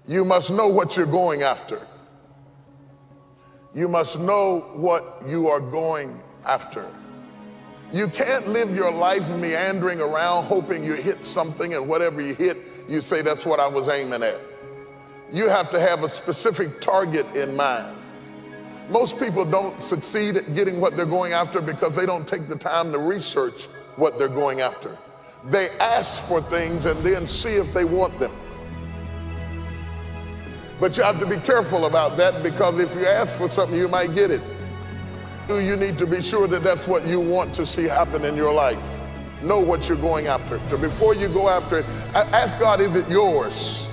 You must know what you're going after. You must know what you are going after. You can't live your life meandering around hoping you hit something, and whatever you hit, you say, that's what I was aiming at. You have to have a specific target in mind. Most people don't succeed at getting what they're going after because they don't take the time to research what they're going after. They ask for things and then see if they want them. But you have to be careful about that, because if you ask for something, you might get it. You need to be sure that that's what you want to see happen in your life. Know what you're going after. So before you go after it, ask God, is it yours?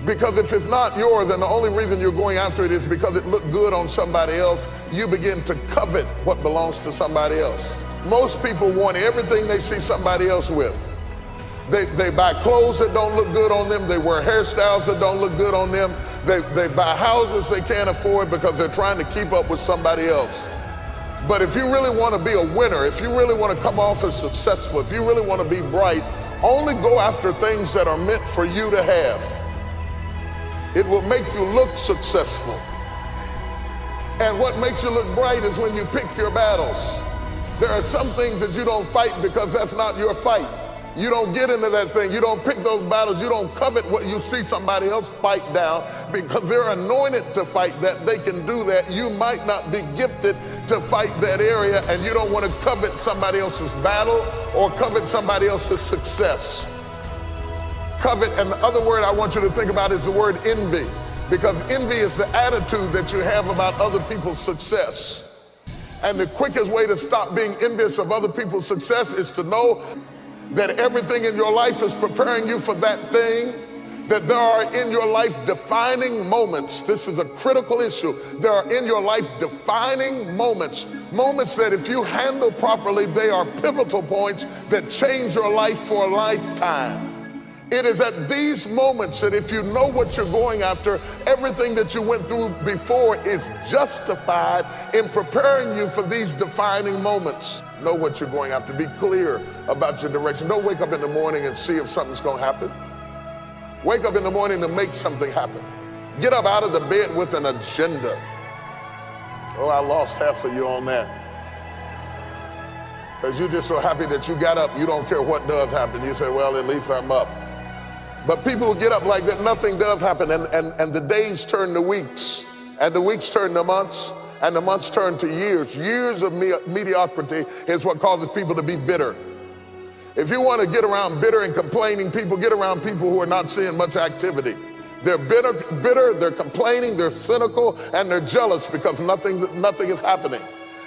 Because if it's not yours, then the only reason you're going after it is because it looked good on somebody else. You begin to covet what belongs to somebody else. Most people want everything they see somebody else with. They buy clothes that don't look good on them. They wear hairstyles that don't look good on them. They buy houses they can't afford because they're trying to keep up with somebody else. But if you really want to be a winner, if you really want to come off as successful, if you really want to be bright, only go after things that are meant for you to have. It will make you look successful. And what makes you look bright is when you pick your battles. There are some things that you don't fight because that's not your fight. You don't get into that thing. You don't pick those battles. You don't covet what you see somebody else fight down because they're anointed to fight that. They can do that. You might not be gifted to fight that area, and you don't want to covet somebody else's battle or covet somebody else's success. Covet, and the other word I want you to think about is the word envy, because envy is the attitude that you have about other people's success. And the quickest way to stop being envious of other people's success is to know that everything in your life is preparing you for that thing, that there are in your life defining moments. This is a critical issue. There are in your life defining moments, moments that if you handle properly, they are pivotal points that change your life for a lifetime. It is at these moments that if you know what you're going after, everything that you went through before is justified in preparing you for these defining moments. Know what you're going after. Be clear about your direction. Don't wake up in the morning and see if something's going to happen. Wake up in the morning to make something happen. Get up out of the bed with an agenda. Oh, I lost half of you on that. Because you're just so happy that you got up. You don't care what does happen. You say, well, at least I'm up. But people who get up like that, nothing does happen. And the days turn to weeks. And the weeks turn to months. And the months turn to years. Years of mediocrity is what causes people to be bitter. If you want to get around bitter and complaining people, get around people who are not seeing much activity. They're bitter, they're complaining, they're cynical, and they're jealous because nothing is happening.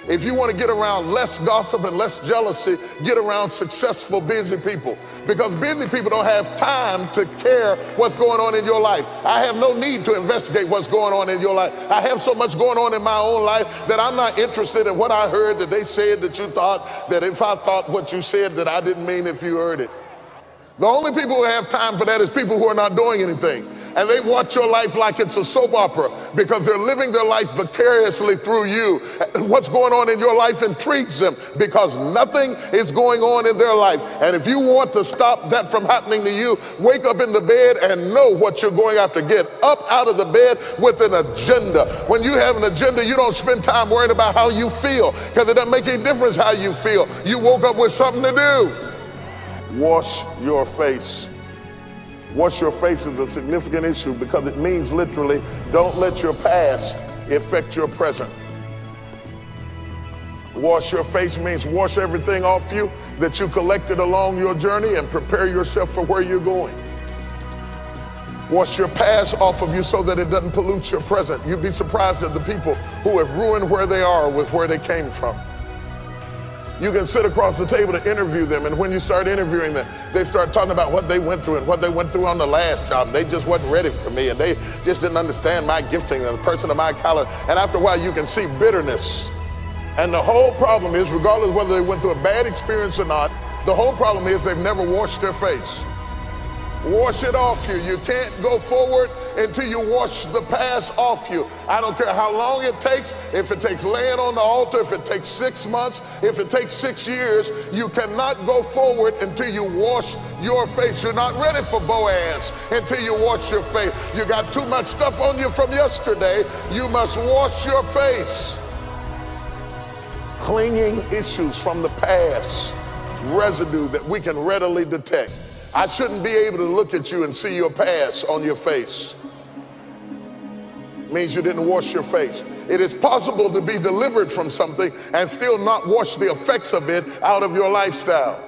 If you want to get around less gossip and less jealousy, get around successful, busy people. Because busy people don't have time to care what's going on in your life. I have no need to investigate what's going on in your life. I have so much going on in my own life that I'm not interested in what I heard that they said that you thought, that if I thought what you said that I didn't mean if you heard it. The only people who have time for that is people who are not doing anything. And they watch your life like it's a soap opera because they're living their life vicariously through you. What's going on in your life intrigues them because nothing is going on in their life. And if you want to stop that from happening to you, wake up in the bed and know what you're going after. Get up out of the bed with an agenda. When you have an agenda, you don't spend time worrying about how you feel because it doesn't make any difference how you feel. You woke up with something to do. Wash your face. Wash your face is a significant issue because it means literally don't let your past affect your present. Wash your face means wash everything off you that you collected along your journey and prepare yourself for where you're going. Wash your past off of you so that it doesn't pollute your present. You'd be surprised at the people who have ruined where they are with where they came from. You can sit across the table to interview them, and when you start interviewing them, they start talking about what they went through and what they went through on the last job. They just wasn't ready for me, and they just didn't understand my gifting and the person of my caliber. And after a while, you can see bitterness. And the whole problem is, regardless of whether they went through a bad experience or not, the whole problem is they've never washed their face. Wash it off you. You can't go forward until you wash the past off you. I don't care how long it takes. If it takes laying on the altar, if it takes 6 months, if it takes 6 years, you cannot go forward until you wash your face. You're not ready for Boaz until you wash your face. You got too much stuff on you from yesterday. You must wash your face. Clinging issues from the past, residue that we can readily detect. I shouldn't be able to look at you and see your past on your face. Means you didn't wash your face. It is possible to be delivered from something and still not wash the effects of it out of your lifestyle.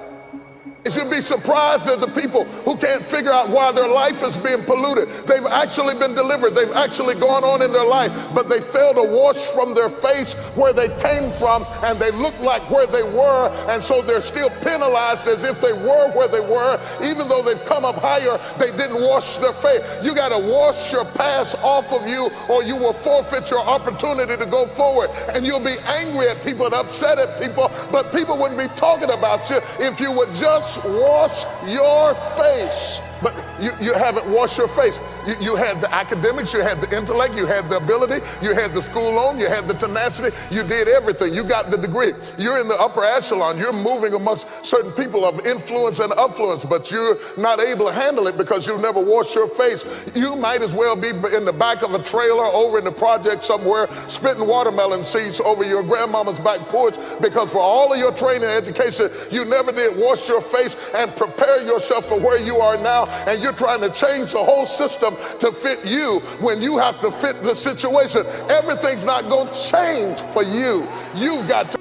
You'd be surprised at the people who can't figure out why their life is being polluted. They've actually been delivered. They've actually gone on in their life, but they fail to wash from their face where they came from, and they look like where they were, and so they're still penalized as if they were where they were. Even though they've come up higher, they didn't wash their face. You got to wash your past off of you, or you will forfeit your opportunity to go forward. And you'll be angry at people and upset at people, but people wouldn't be talking about you if you would just wash your face. But you haven't washed your face. You had the academics, you had the intellect, you had the ability, you had the school loan, you had the tenacity, you did everything. You got the degree. You're in the upper echelon. You're moving amongst certain people of influence and affluence, but you're not able to handle it because you've never washed your face. You might as well be in the back of a trailer over in the project somewhere, spitting watermelon seeds over your grandmama's back porch, because for all of your training and education, you never did wash your face and prepare yourself for where you are now. And you're trying to change the whole system to fit you when you have to fit the situation. Everything's not going to change for you. You've got to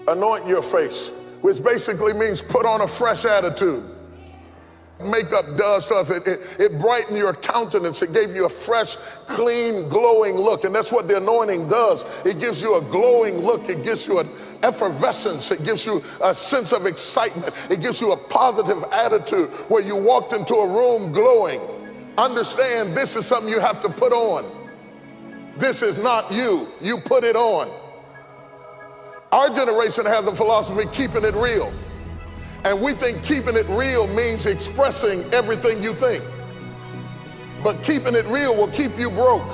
anoint your face, which basically means put on a fresh attitude. Makeup does stuff. It brightened your countenance. It gave you a fresh, clean, glowing look. And that's what the anointing does. It gives you a glowing look. It gives you an effervescence. It gives you a sense of excitement. It gives you a positive attitude where you walked into a room glowing. Understand, this is something you have to put on. This is not you. You put it on. Our generation has a philosophy, keeping it real. And we think keeping it real means expressing everything you think. But keeping it real will keep you broke.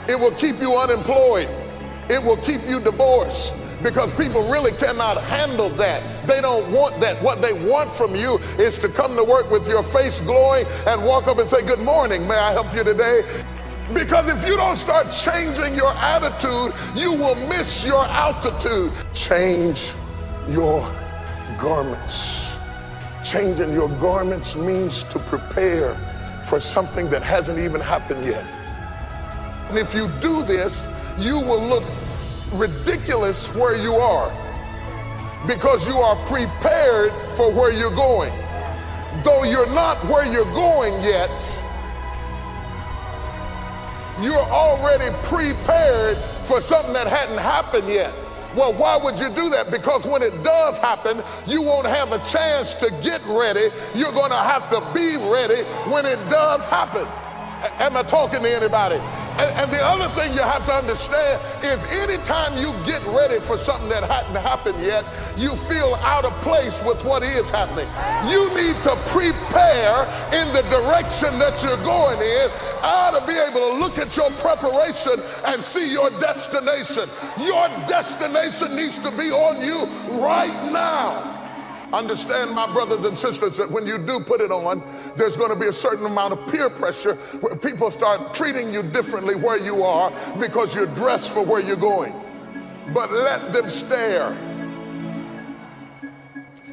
It will keep you unemployed. It will keep you divorced, because people really cannot handle that. They don't want that. What they want from you is to come to work with your face glowing and walk up and say, "Good morning, may I help you today?" Because if you don't start changing your attitude, you will miss your altitude. Change your garments. Changing your garments means to prepare for something that hasn't even happened yet. And if you do this, you will look ridiculous where you are, because you are prepared for where you're going. Though you're not where you're going yet, you're already prepared for something that hadn't happened yet. Well, why would you do that? Because when it does happen, you won't have a chance to get ready. You're going to have to be ready when it does happen. Am I talking to anybody? And the other thing you have to understand is anytime you get ready for something that hadn't happened yet, you feel out of place with what is happening. You need to prepare in the direction that you're going in. I ought to be able to look at your preparation and see your destination. Your destination needs to be on you right now. Understand, my brothers and sisters, that when you do put it on, there's going to be a certain amount of peer pressure where people start treating you differently where you are because you're dressed for where you're going. But let them stare.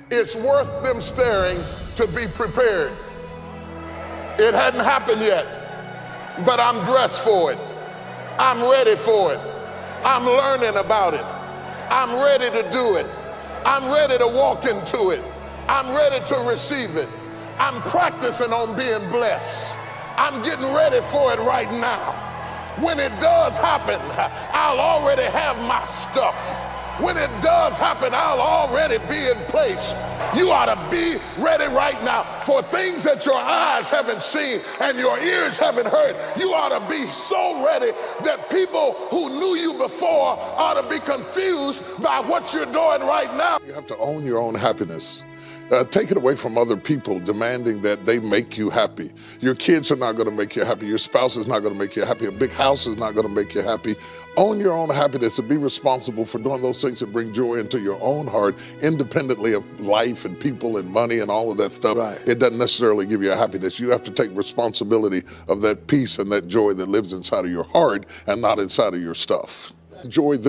It's worth them staring to be prepared. It hadn't happened yet, but I'm dressed for it. I'm ready for it. I'm learning about it. I'm ready to do it. I'm ready to walk into it. I'm ready to receive it. I'm practicing on being blessed. I'm getting ready for it right now. When it does happen, I'll already have my stuff. When it does happen, I'll already be in place. You ought to be ready right now for things that your eyes haven't seen and your ears haven't heard. You ought to be so ready that people who knew you before ought to be confused by what you're doing right now. You have to own your own happiness. Take it away from other people demanding that they make you happy. Your kids are not going to make you happy. Your spouse is not going to make you happy. A big house is not going to make you happy. Own your own happiness and be responsible for doing those things that bring joy into your own heart, independently of life and people and money and all of that stuff. Right. It doesn't necessarily give you a happiness. You have to take responsibility of that peace and that joy that lives inside of your heart and not inside of your stuff. Joy